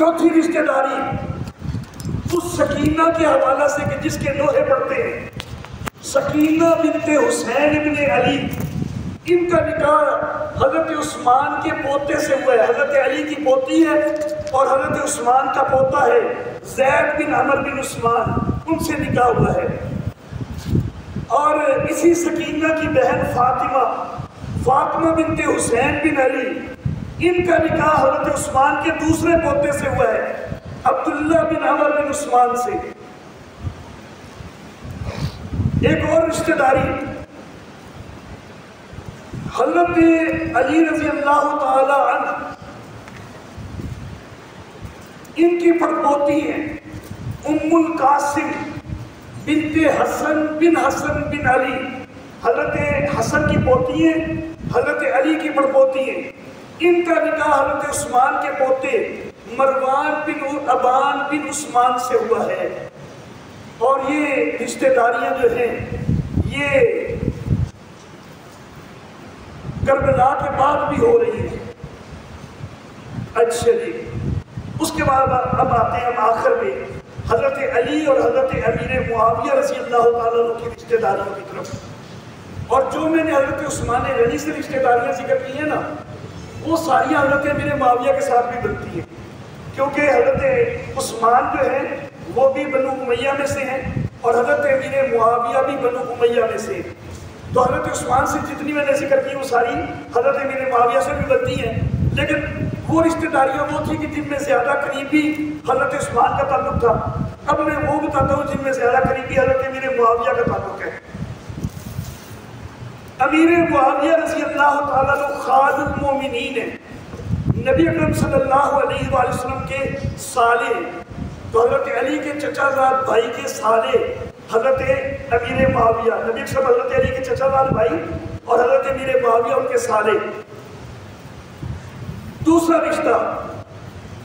چوتھی رشتہ داری اس سکینہ کے حوالہ سے کہ جس کے لوہے پڑتے ہیں، سکینہ بنت حسین بن علی، ان کا نکاح حضرت عثمان کے پوتے سے ہوا ہے۔ حضرت علی کی پوتی ہے اور حضرت عثمان کا پوتا ہے زید بن عمر بن عثمان، ان سے نکاح ہوا ہے۔ اور اسی سکینہ کی بہن فاطمہ بنت حسین بن علی، ان کا نکاح حضرت عثمان کے دوسرے پوتے سے ہوا ہے عبداللہ بن عمر بن عثمان سے۔ ایک اور رشتہ داری حضرت علی رضی اللہ تعالی عنہ، ان کی پڑپوتی ہیں ام القاسم بنت حسن بن علی، حضرت حسن کی پوتی ہیں، حضرت علی کی پڑپوتی ہیں۔ ان کا نکاح حضرت عثمان کے پوتے مروان بن ابان بن عثمان سے ہوا ہے۔ اور یہ رشتہ داریاں جو ہیں یہ کربلا کے بعد بھی ہو رہی ہیں۔ اچھا جی، اس کے بعد اب آتے ہیں ہم آخر میں حضرت علی اور حضرت امیر معاویہ رضی اللہ تعالیٰ عنہ کی رشتہ داریوں کی طرف۔ اور جو میں نے حضرت عثمان غنی سے رشتہ داریاں ذکر کی ہیں نا، وہ ساری حضرت امیر معاویہ کے ساتھ بھی بنتی ہیں، کیونکہ حضرت عثمان جو ہیں وہ بھی بنو امیہ میں سے ہیں اور حضرت امیر معاویہ بھی بنو امیہ میں سے ہیں۔ تو حضرت عثمان سے جتنی میں نے ذکر کی وہ ساری حضرت امیر معاویہ سے بھی بنتی ہیں، لیکن وہ رشتہ داریاں وہ تھی کہ جن میں زیادہ قریبی حضرت عثمان کا تعلق تھا۔ اب میں وہ بتاتا ہوں جن میں زیادہ قریبی حضرت امیر معاویہ کا تعلق ہے۔ امیر معاویہ رضی اللہ تعالیٰ عنہ خال المومنین ہیں، نبی اکرم صلی اللہ علیہ وآلہ وسلم کے سالے، تو حضرت علی کے چچا زاد بھائی کے سالے حضرت امیر معاویہ، نبی اکرم حضرت علی کے چچا زاد بھائی اور حضرت امیر معاویہ ان کے سالے۔ دوسرا رشتہ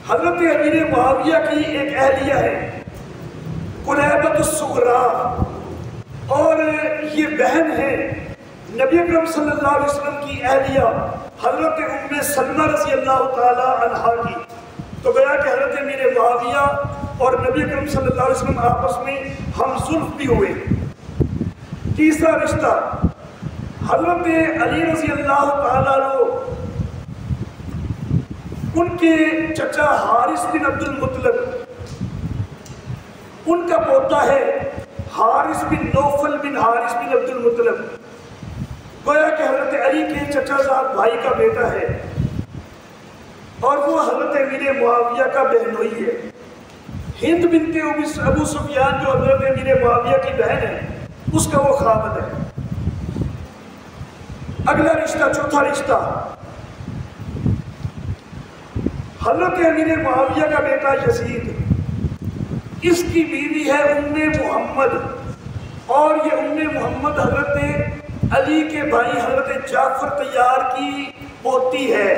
حضرت امیر معاویہ کی ایک اہلیہ ہے قریبۃ الصغریٰ، اور یہ بہن ہے نبی اکرم صلی اللہ علیہ وسلم کی اہلیہ حضرت ام سلمہ رضی اللہ تعالی عنہا کی۔ تو گویا کہ حضرت امیر معاویہ اور نبی اکرم صلی اللہ علیہ وسلم آپس میں ہم زلف بھی ہوئے۔ تیسرا رشتہ حضرت علی رضی اللہ تعالیٰ عنہ، ان کے چچا حارث بن عبد المطلب، ان کا پوتا ہے حارث بن نوفل بن حارث بن عبد المطلب، گویا کہ حضرت علی کے چچا زاد بھائی کا بیٹا ہے، اور وہ حضرت امیر معاویہ کا بہنوئی ہے۔ ہند بنت ابو سفیان جو حضرت امیر معاویہ کی بہن ہے، اس کا وہ خاوند ہے۔ اگلا رشتہ، چوتھا رشتہ حضرت امیر معاویہ کا بیٹا یزید، اس کی بیوی ہے ام محمد، اور یہ ام محمد حضرت علی کے بھائی حضرت جعفر طیار کی پوتی ہے۔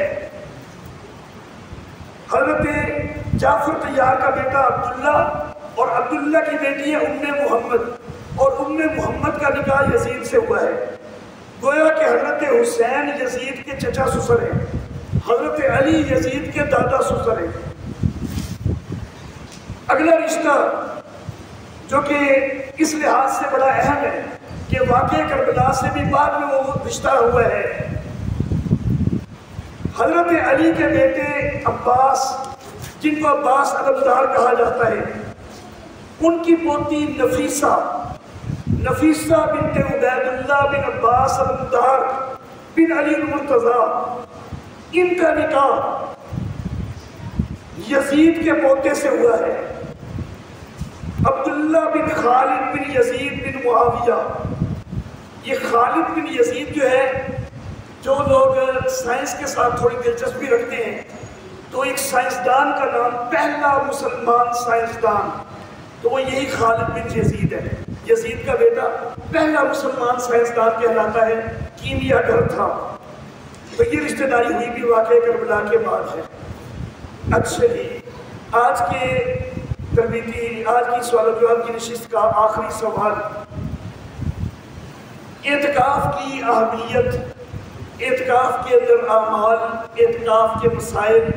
حضرت جعفر طیار کا بیٹا عبداللہ، اور عبداللہ کی بیٹی ہے ام محمد، اور ام محمد کا نکاح یزید سے ہوا ہے۔ گویا کہ حضرت حسین یزید کے چچا سسر ہیں، حضرت علی یزید کے دادا سسر ہیں۔ اگلا رشتہ جو کہ اس لحاظ سے بڑا اہم ہے کہ واقعہ کربلا سے بھی بعد میں وہ رشتہ ہوا ہے، حضرت علی کے بیٹے عباس، جن کو عباس علمدار کہا جاتا ہے، ان کی پوتی نفیسہ بنت عبید اللہ بن عباس علمدار بن علی المرتضیٰ، ان کا نکاح یزید کے پوتے سے ہوا ہے عبداللہ بن خالد بن یزید بن معاویہ۔ یہ خالد بن یزید جو ہے، جو لوگ سائنس کے ساتھ تھوڑی دلچسپی رکھتے ہیں تو ایک سائنسدان کا نام، پہلا مسلمان سائنسدان، تو وہ یہی خالد بن یزید ہے۔ یزید کا بیٹا پہلا مسلمان سائنسدان کہلاتا ہے، کیمیا گر تھا۔ تو یہ رشتہ داری ہوئی بھی واقعہ کربلا کے بعد ہے۔ اچھا جی، آج کی سوال و جواب کی نشست کا آخری سوال، اعتکاف کی اہمیت، اعتکاف کے اندر اعمال، اعتکاف کے مسائل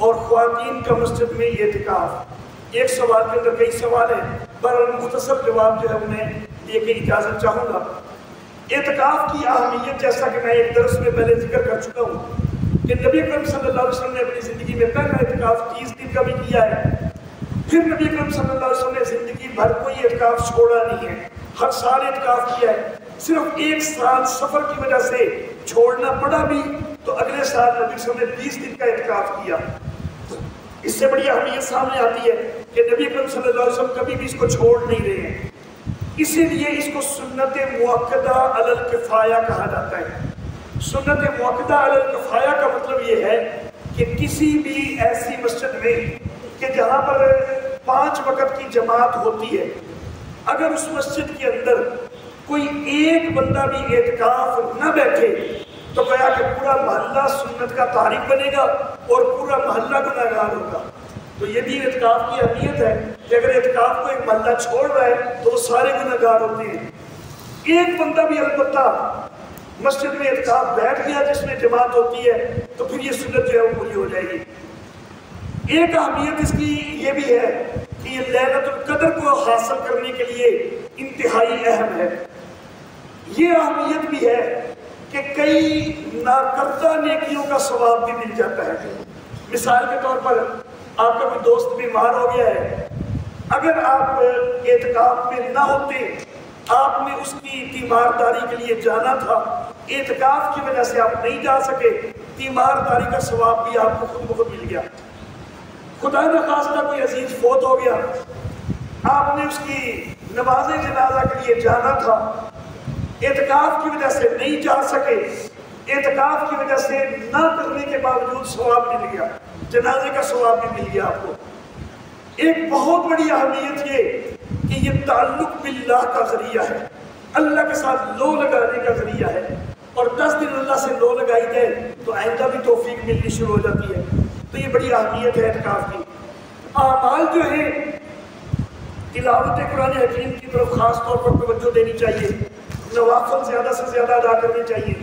اور خواتین کا مسجد میں اعتکاف۔ ایک سوال کے اندر کئی سوال ہیں، بہرحال مختصر جواب جو ہے انہیں دے کے اجازت چاہوں گا۔ اعتکاف کی اہمیت جیسا کہ میں ایک درس میں پہلے ذکر کر چکا ہوں کہ نبی اکرم صلی اللہ علیہ وسلم نے اپنی زندگی میں پہلا اعتکاف 30 دن کا بھی کیا ہے۔ پھر نبی اکرم صلی اللہ علیہ وسلم نے زندگی بھر کوئی اعتکاف چھوڑا نہیں ہے، ہر سال اعتکاف کیا ہے۔ صرف ایک سال سفر کی وجہ سے چھوڑنا پڑا بھی تو اگلے سال نبی صلی اللہ علیہ وسلم نے 20 دن کا اعتکاف کیا۔ اس سے بڑی اہمیت سامنے آتی ہے کہ نبی اکرم صلی اللہ علیہ وسلم کبھی بھی اس کو چھوڑ نہیں رہے ہیں، اسی لیے اس کو سنت مؤکدہ علی الکفایہ کہا جاتا ہے۔ سنت مؤکدہ علی الکفایہ کا مطلب یہ ہے کہ کسی بھی ایسی مسجد میں کہ جہاں پر 5 وقت کی جماعت ہوتی ہے، اگر اس مسجد کے اندر کوئی ایک بندہ بھی اعتکاف نہ بیٹھے تو گویا کہ پورا محلہ سنت کا تارک بنے گا اور پورا محلہ گناہگار ہوگا۔ تو یہ بھی اعتکاف کی اہمیت ہے کہ اگر اعتکاف کو ایک محلہ چھوڑ رہا ہے تو وہ سارے گناہگار ہوتے ہیں۔ ایک بندہ بھی البتہ مسجد میں اعتکاف بیٹھ گیا جس میں جماعت ہوتی ہے تو پھر یہ سنت جو ہے وہ پوری ہو جائے گی۔ ایک اہمیت اس کی یہ بھی ہے کہ یہ لیلۃ القدر کو حاصل کرنے کے لیے انتہائی اہم ہے۔ یہ اہمیت بھی ہے کہ کئی ناکردہ نیکیوں کا ثواب بھی مل جاتا ہے۔ مثال کے طور پر آپ کا کوئی دوست بیمار ہو گیا ہے، اگر آپ اعتکاف میں نہ ہوتے، آپ نے اس کی تیمارداری کے لیے جانا تھا، اعتکاف کی وجہ سے آپ نہیں جا سکے، تیمارداری کا ثواب بھی آپ کو خود بخود مل گیا۔ خدا نخواستہ کوئی عزیز فوت ہو گیا، آپ نے اس کی نماز جنازہ کے لیے جانا تھا، اعتکاف کی وجہ سے نہیں جا سکے، اعتکاف کی وجہ سے نہ کرنے کے باوجود ثواب مل گیا، جنازے کا ثواب بھی مل گیا آپ کو۔ ایک بہت بڑی اہمیت یہ کہ یہ تعلق باللہ کا ذریعہ ہے، اللہ کے ساتھ لو لگانے کا ذریعہ ہے، اور 10 دن اللہ سے لو لگائی جائے تو آئندہ بھی توفیق ملنی شروع ہو جاتی ہے۔ تو یہ بڑی اہمیت ہے اعتکاف کی۔ اعمال جو ہیں تلاوت قرآن حکیم کی طرف خاص طور پر توجہ دینی چاہیے، نوافل زیادہ سے زیادہ ادا کرنے چاہیے،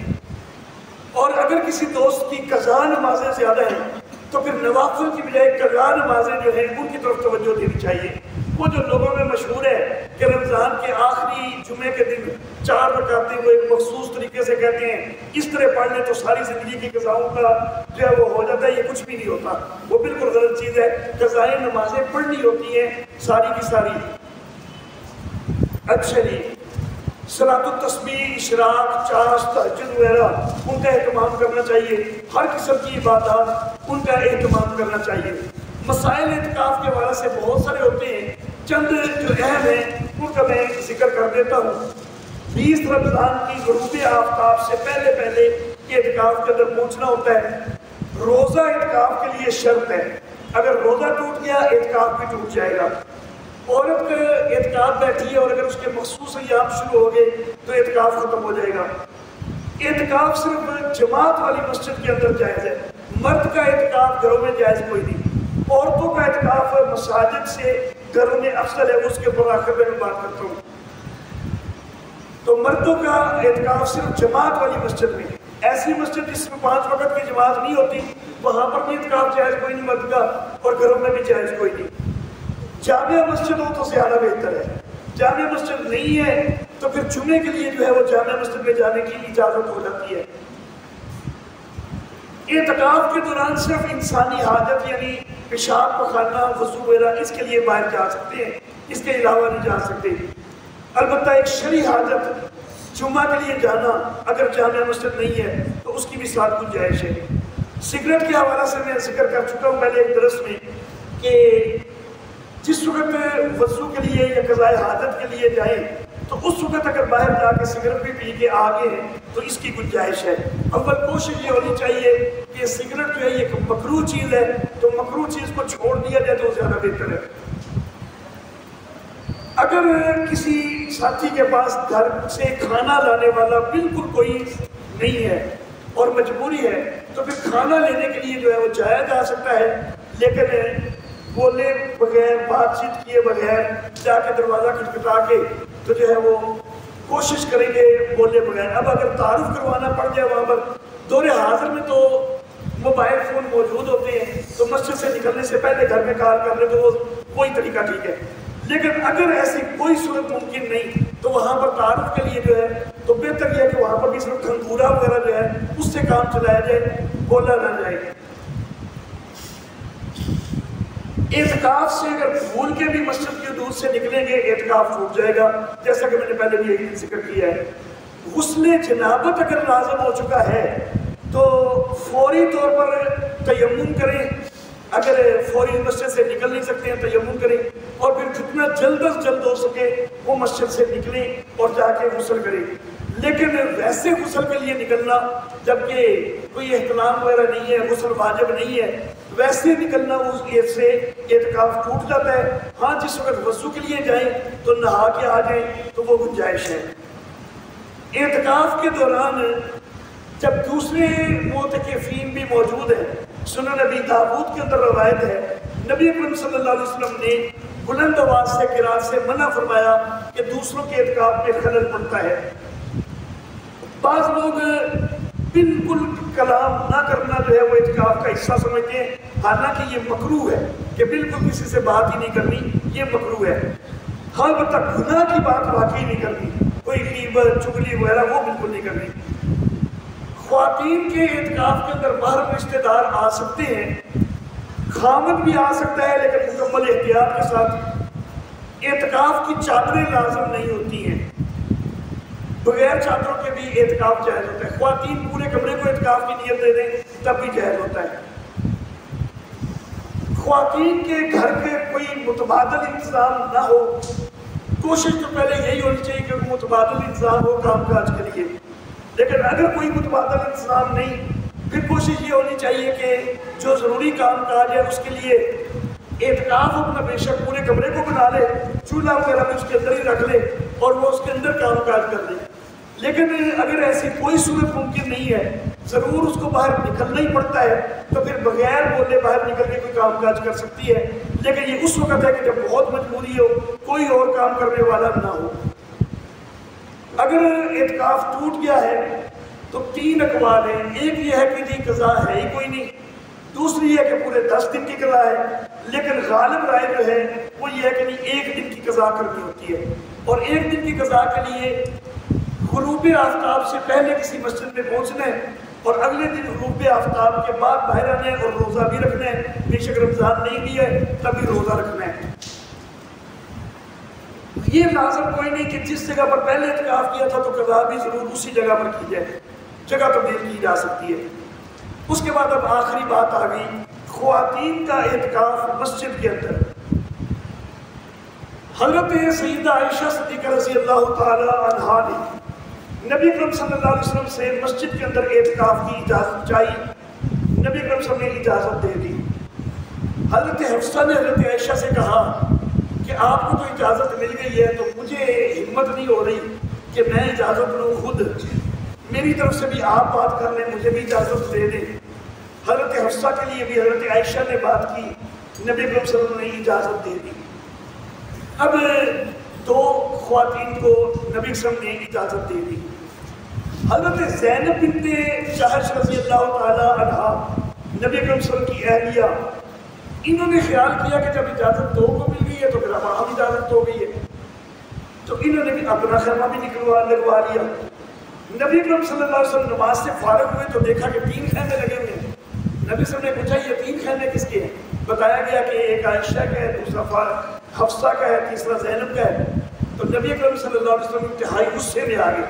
اور اگر کسی دوست کی قضا نمازیں زیادہ ہیں تو پھر نوافل کی بجائے قضا نمازیں جو ہیں ان کی طرف توجہ دینی چاہیے۔ وہ جو لوگوں میں مشہور ہے کہ رمضان کے آخری جمعے کے دن 4 رکعتیں وہ ایک مخصوص طریقے سے کہتے ہیں اس طرح پڑھ لیں تو ساری زندگی کی قضاؤں کا جو ہے وہ ہو جاتا ہے، یہ کچھ بھی نہیں ہوتا، وہ بالکل غلط چیز ہے۔ قضائے نمازیں پڑھنی ہوتی ہیں ساری کی ساری۔ اچھا جی، صلاۃ التسبیح، اشراق، چاش، تہجد وغیرہ ان کا اہتمام کرنا چاہیے، ہر قسم کی عبادات ان کا اہتمام کرنا چاہیے۔ مسائل اعتکاف کے حوالے سے بہت سارے ہوتے ہیں، چند جو اہم ہیں ان کا میں ذکر کر دیتا ہوں۔ 20 رمضان کی غروب آفتاب سے پہلے اعتکاف کے اندر پہنچنا ہوتا ہے۔ روزہ اعتکاف کے لیے شرط ہے، اگر روزہ ٹوٹ گیا اعتکاف بھی ٹوٹ جائے گا۔ عورت اعتکاف بیٹھی ہے اور اگر اس کے مخصوص ایام شروع ہو گئے تو اعتکاف ختم ہو جائے گا۔ اعتکاف صرف جماعت والی مسجد کے اندر جائز ہے، مرد کا اعتکاف گھروں میں جائز کوئی نہیں۔ عورتوں کا اعتکاف مساجد سے گھروں میں افضل ہے، اس کے اوپر آخر میں بات کرتا ہوں۔ تو مردوں کا اعتکاف صرف جماعت والی مسجد میں، ایسی مسجد جس میں 5 وقت کی جماعت نہیں ہوتی وہاں پر بھی اعتکاف جائز کوئی نہیں مرد کا، اور گھروں میں بھی جائز کوئی نہیں۔ جامع مسجد ہو تو زیادہ بہتر ہے، جامع مسجد نہیں ہے تو پھر جمعے کے لیے جو ہے وہ جامع مسجد میں جانے کی اجازت ہو جاتی ہے۔ اعتکاف کے دوران صرف انسانی حاجت یعنی پیشاب پخانا، وضو وغیرہ اس کے لیے باہر جا سکتے ہیں، اس کے علاوہ نہیں جا سکتے۔ البتہ ایک شرعی حاجت جمعہ کے لیے جانا اگر جامع مسجد نہیں ہے تو اس کی بھی ساتھ گنجائش ہے۔ سگریٹ کے حوالے سے میں ذکر کر چکا ہوں پہلے ایک درس میں کہ جس وقت وضو کے لیے یا قضاء حاجت کے لیے جائیں تو اس وقت اگر باہر جا کے سگریٹ بھی پی کے آگے ہیں تو اس کی گنجائش ہے۔ اول کوشش یہ ہونی چاہیے کہ سگریٹ جو ہے یہ مکروہ چیز ہے تو مکروہ چیز کو چھوڑ دیا جائے تو زیادہ بہتر ہے۔ اگر کسی ساتھی کے پاس گھر سے کھانا لانے والا بالکل کوئی نہیں ہے اور مجبوری ہے تو پھر کھانا لینے کے لیے جو ہے وہ جایا جا سکتا ہے، لیکن بولے بغیر، بات چیت کیے بغیر جا کے دروازہ کھٹکھٹا کے تو جو ہے وہ کوشش کریں گے بولے بغیر۔ اب اگر تعارف کروانا پڑ جائے وہاں پر دور حاضر میں تو موبائل فون موجود ہوتے ہیں تو مسجد سے نکلنے سے پہلے گھر میں کال کر لیں تو وہ کوئی طریقہ ٹھیک ہے. لیکن اگر ایسی کوئی صورت ممکن نہیں تو وہاں پر تعارف کے لیے جو ہے تو بہتر یہ ہے کہ وہاں پر بھی صرف کھنگورا وغیرہ جو ہے اس سے کام چلایا جائے, بولا نہ جائے. اعتکاف سے اگر بھول کے بھی مسجد کی حدود سے نکلیں گے اعتکاف ٹوٹ جائے گا, جیسا کہ میں نے پہلے بھی ایک ذکر کیا ہے. غسل جنابت اگر لازم ہو چکا ہے تو فوری طور پر تیمم کریں. اگر فوری مسجد سے نکل نہیں سکتے ہیں تیمم کریں, اور پھر جتنا جلد از جلد ہو سکے وہ مسجد سے نکلیں اور جا کے غسل کریں. لیکن ویسے غسل کے لیے نکلنا جبکہ کوئی احتلام وغیرہ نہیں ہے, غسل واجب نہیں ہے, ویسے نکلنا اس سے اعتکاف ٹوٹ جاتا ہے. ہاں جس وقت وضو کے لیے جائیں تو نہا کے آ جائیں تو وہ گنجائش ہے. اعتکاف کے دوران جب دوسرے معتکفین بھی موجود ہیں, سنن نبی داؤد کے اندر روایت ہے نبی اکرم صلی اللہ علیہ وسلم نے بلند آواز سے قرات سے منع فرمایا کہ دوسروں کے اعتکاف میں خلل پڑتا ہے. بعض لوگ بالکل کلام نہ کرنا جو ہے وہ اعتکاف کا حصہ سمجھتے ہیں, حالانکہ یہ مکروہ ہے کہ بالکل کسی سے بات ہی نہیں کرنی, یہ مکروہ ہے. ہاں البتہ گناہ کی بات واقعی نہیں کرنی, کوئی غیبت چغلی وغیرہ وہ بالکل نہیں کرنی. خواتین کے اعتکاف کے اندر باہر رشتہ دار آ سکتے ہیں, خامد بھی آ سکتا ہے لیکن مکمل احتیاط کے ساتھ. اعتکاف کی چادریں لازم نہیں ہوتی ہیں, بغیر چادروں کے بھی اعتکاف جائز ہوتا ہے. خواتین پورے کمرے کو اعتکاف کی نیت دے دیں تب بھی جائز ہوتا ہے. خواتین کے گھر کے کوئی متبادل انتظام نہ ہو, کوشش تو پہلے یہی ہونی چاہیے کہ متبادل انتظام ہو کام کاج کے لیے. لیکن اگر کوئی متبادل انتظام نہیں پھر کوشش یہ ہونی چاہیے کہ جو ضروری کام کاج ہے اس کے لیے اعتکاف اپنا بے شک پورے کمرے کو بنا لے, چولہا وغیرہ بھی اس کے اندر ہی رکھ لے اور وہ اس کے اندر کام کاج کر لے. لیکن اگر ایسی کوئی صورت ممکن نہیں ہے, ضرور اس کو باہر نکلنا ہی پڑتا ہے, تو پھر بغیر بولے باہر نکل کے کوئی کام کاج کر سکتی ہے. لیکن یہ اس وقت ہے کہ جب بہت مجبوری ہو, کوئی اور کام کرنے والا نہ ہو. اگر اعتکاف ٹوٹ گیا ہے تو 3 اقوال ہیں. ایک یہ ہے کہ جی قضا ہے ہی کوئی نہیں, دوسری ہے کہ پورے 10 دن کی قضا ہے, لیکن غالب رائے جو ہے وہ یہ ہے کہ نہیں 1 دن کی قضا کرنی ہوتی ہے. اور 1 دن کی قضا کے لیے غروب آفتاب سے پہلے کسی مسجد میں پہنچنا ہے اور اگلے دن غروب آفتاب کے بعد باہر آنا ہے اور روزہ بھی رکھنا ہے. بے شک رمضان نہیں بھی ہے تب بھی روزہ رکھنا ہے. یہ لازم کوئی نہیں کہ جس جگہ پر پہلے اعتکاف کیا تھا تو قضا بھی ضرور اسی جگہ پر کی جائے, جگہ تبدیل کی جا سکتی ہے. اس کے بعد اب آخری بات آ گئی خواتین کا اعتکاف مسجد کے اندر. حضرت سیدہ عائشہ صدیقہ رضی اللہ تعالی عنہا نے نبی اکرم صلی اللہ علیہ وسلم سے مسجد کے اندر اعتکاف کی اجازت چاہی. نبی اکرم صلی اللہ علیہ وسلم نے اجازت دے دی. حضرت حفصہ نے حضرت عائشہ سے کہا کہ آپ کو تو اجازت مل گئی ہے تو مجھے ہمت نہیں ہو رہی کہ میں اجازت لوں, خود میری طرف سے بھی آپ بات کر لیں, مجھے بھی اجازت دے دیں. حضرت حفصہ کے لیے بھی حضرت عائشہ نے بات کی, نبی اکرم صلی اللہ علیہ وسلم نے اجازت دے دی. اب 2 خواتین کو نبی صلی اللہ علیہ وسلم نے اجازت دے دی. حضرت زینب بنت جحش رضی اللہ تعالی عنہا نبی اکرم صلی اللہ علیہ وسلم کی اہلیہ, انہوں نے خیال کیا کہ جب اجازت 2 کو مل گئی ہے تو پھر اب ہم اجازت ہو گئی ہے, تو انہوں نے بھی اپنا خیمہ بھی لگوا لیا. نبی اکرم صلی اللہ علیہ وسلم نماز سے فارغ ہوئے تو دیکھا کہ 3 خیمے لگے ہوئے ہیں. نبی صلی اللہ علیہ وسلم نے پوچھا یہ 3 خیمے کس کے ہیں؟ بتایا گیا کہ ایک عائشہ کا ہے, دوسرا حفصہ کا ہے, تیسرا زینب کا ہے. تو نبی اکرم صلی اللہ علیہ وسلم انتہائی غصے میں آ گئے.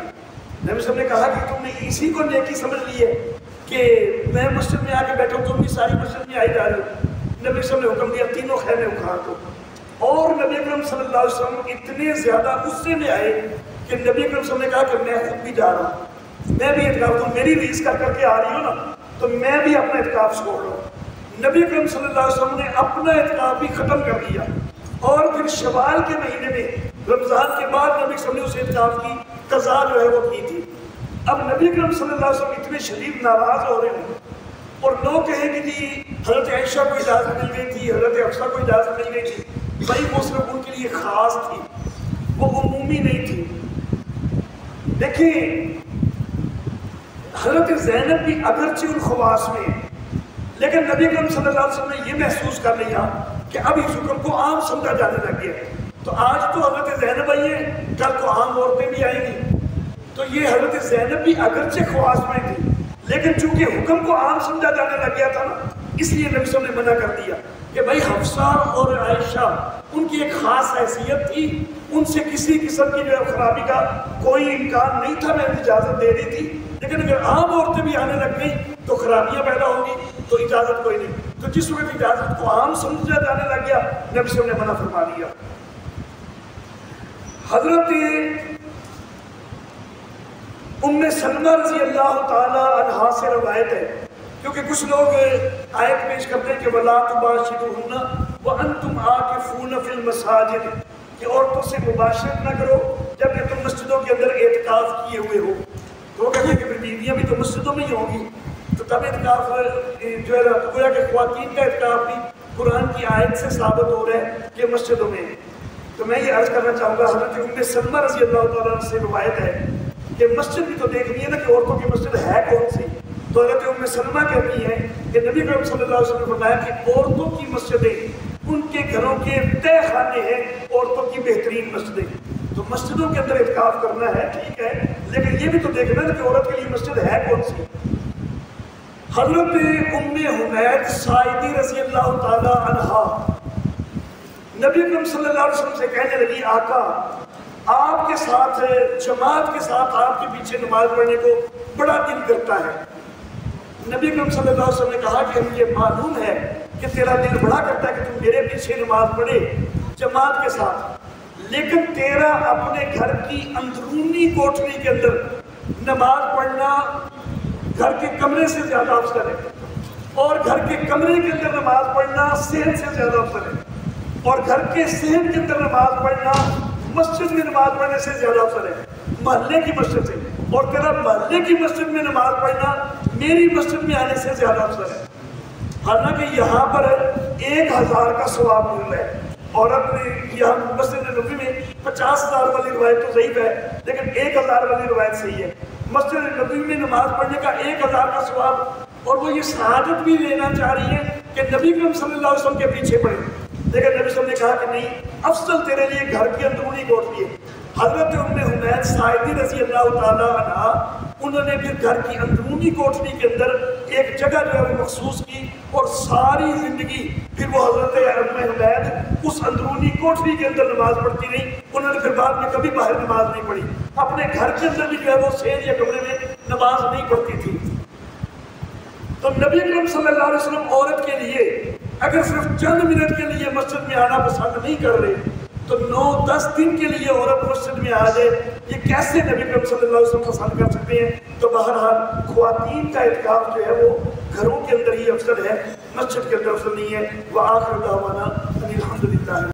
نبی صلی اللہ علیہ وسلم نے کہا کہ تم نے اسی کو نیکی سمجھ لی ہے کہ میں مسجد میں آ کے بیٹھا ہوں, تم بھی ساری مسجد میں آئی جا رہے ہو. نبی صلی اللہ علیہ وسلم نے حکم دیا 3 خیمے اکھاڑ دو. اور نبی اکرم صلی اللہ علیہ وسلم اتنے زیادہ غصے میں آئے کہ نبی اکرم صلی اللہ علیہ وسلم نے کہا کہ میں خود بھی جا رہا ہوں, میں بھی اعتکاف ہوں, میری ریس کر کے آ رہی ہوں نا تو میں بھی اپنا اعتکاف چھوڑ رہا ہوں. نبی اکرم صلی اللہ علیہ وسلم نے اپنا اعتکاف بھی ختم کر دیا اور پھر شوال کے مہینے میں رمضان کے بعد نبی صلی اللہ علیہ وسلم نے اس اعتکاف کی قضا جو ہے وہ کی تھی. اب نبی اکرم صلی اللہ علیہ وسلم اتنے شدید ناراض ہو رہے ہیں اور لوگ کہیں کہ جی حضرت عائشہ کو اجازت مل گئی تھی, حضرت حفصہ کو اجازت مل گئی تھی. بھائی وہ صرف ان کے لیے خاص تھی, وہ عمومی نہیں تھی. دیکھیں حضرت زینب بھی اگرچہ الخواص میں لیکن نبی اکرم صلی اللہ علیہ وسلم نے یہ محسوس کر لیا کہ اب اس حکم کو عام سمجھا جانے لگ گیا. تو آج تو حضرت زینب آئی ہے، کل کو عام عورتیں بھی آئیں گی. تو یہ حضرت زینب بھی اگرچہ خواص میں تھی، لیکن چونکہ حکم کو عام سمجھا جانے لگ گیا تھا نا، اس لیے نبی صلی اللہ علیہ وسلم نے منع کر دیا کہ بھائی حفصہ اور عائشہ ان کی ایک خاص حیثیت تھی، ان سے کسی قسم کی جو ہے خرابی کا کوئی امکان نہیں تھا، میں اجازت دے دی تھی. لیکن اگر عام عورتیں بھی آنے لگ گئی تو خرابیاں پیدا ہوں گی، تو اجازت کوئی نہیں. تو جس وقت اجازت کو عام سمجھا جانے لگ گیا، نبی صلی اللہ علیہ وسلم نے منع فرما دیا. حضرت ام سلمہ رضی اللہ تعالی عنہا سے روایت ہے، کیونکہ کچھ لوگ آیت پیش کرتے ہیں کہ وَلَا تُبَاشِرُوهُنَّ وَأَنْتُمْ عَاكِفُونَ فِي الْمَسَاجِدِ، کہ عورتوں سے مباشرت نہ کرو جبکہ تم مسجدوں کے اندر اعتکاف کیے ہوئے ہو. تو وہ کہتے ہیں کہ بیویاں بھی تو مسجدوں میں ہی ہوں گی، تو تب اعتکاف جو ہے گویا کہ خواتین کا اعتکاف بھی قرآن کی آیت سے ثابت ہو رہا ہے کہ مسجدوں میں. تو میں یہ عرض کرنا چاہوں گا، حضرت ام سلمہ رضی اللہ تعالیٰ عنہ سے روایت ہے کہ مسجد بھی تو دیکھنی ہے نا کہ عورتوں کی مسجد ہے کون سی. تو حضرت ام سلمہ کہتی ہیں کہ نبی کریم صلی اللہ علیہ وسلم نے فرمایا کہ عورتوں کی مسجدیں ان کے گھروں کے تہ خانے ہیں، عورتوں کی بہترین مسجدیں. تو مسجدوں کے اندر اعتکاف کرنا ہے ٹھیک ہے، لیکن یہ بھی تو دیکھنا ہے کہ عورت کے لیے مسجد ہے کون سی. حضرت ام حمید ساعدی رضی اللہ تعالی عنہا نبی اکرم صلی اللہ علیہ وسلم سے کہنے لگی، آقا آپ کے ساتھ جماعت کے ساتھ آپ کے پیچھے نماز پڑھنے کو بڑا دل کرتا ہے. نبی اکرم صلی اللہ علیہ وسلم نے کہا کہ مجھے معلوم ہے کہ تیرا دل بڑا کرتا ہے کہ تم میرے پیچھے نماز پڑھے جماعت کے ساتھ، لیکن تیرا اپنے گھر کی اندرونی کوٹھری کے اندر نماز پڑھنا گھر کے کمرے سے زیادہ افضل ہے، اور گھر کے کمرے کے اندر نماز پڑھنا صحن سے زیادہ افضل ہے، اور گھر کے صحن کے اندر نماز پڑھنا مسجد میں نماز پڑھنے سے زیادہ افضل ہے، محلے کی مسجد سے. اور تیرا محلے کی مسجد میں نماز پڑھنا میری مسجد میں آنے سے زیادہ افضل ہے. حالانکہ یہاں پر 1000 کا ثواب مل رہا ہے. عورت نے یہاں مسجد نبوی میں 50,000 والی روایت تو ضعیف ہے، لیکن 1000 والی روایت صحیح ہے. مسجد نبوی میں نماز پڑھنے کا 1000 کا ثواب، اور وہ یہ سعادت بھی لینا چاہ رہی ہے کہ نبی کریم صلی اللہ علیہ وسلم کے پیچھے پڑھیں. لیکن نبی صلی اللہ علیہ وسلم نے کہا کہ نہیں، افضل تیرے لیے گھر کی اندرونی کوٹھری ہے. حضرت ام حمید ساعدی رضی اللہ تعالیٰ عنہ انہوں نے پھر گھر کی اندرونی کوٹھری کے اندر ایک جگہ جو ہے وہ مخصوص کی، اور ساری زندگی پھر وہ حضرت ام حمید اس اندرونی کوٹھری کے اندر نماز پڑھتی رہی. انہوں نے پھر بعد میں کبھی باہر نماز نہیں پڑھی، اپنے گھر کے اندر بھی جو ہے وہ صحن یا کمرے میں نماز نہیں پڑھتی تھی. تو نبی اکرم صلی اللہ علیہ وسلم عورت کے لیے اگر صرف چند منٹ کے لیے مسجد میں آنا پسند نہیں کر رہے، تو 9-10 دن کے لیے عورت مسجد میں آ جائے، یہ کیسے نبی اکرم صلی اللہ علیہ وسلم پسند کر سکتے ہیں؟ تو بہرحال خواتین کا اعتکاف جو ہے وہ گھروں کے اندر ہی افضل ہے، مسجد کے اندر افضل نہیں ہے. وآخر دعوانا ان الحمدللہ.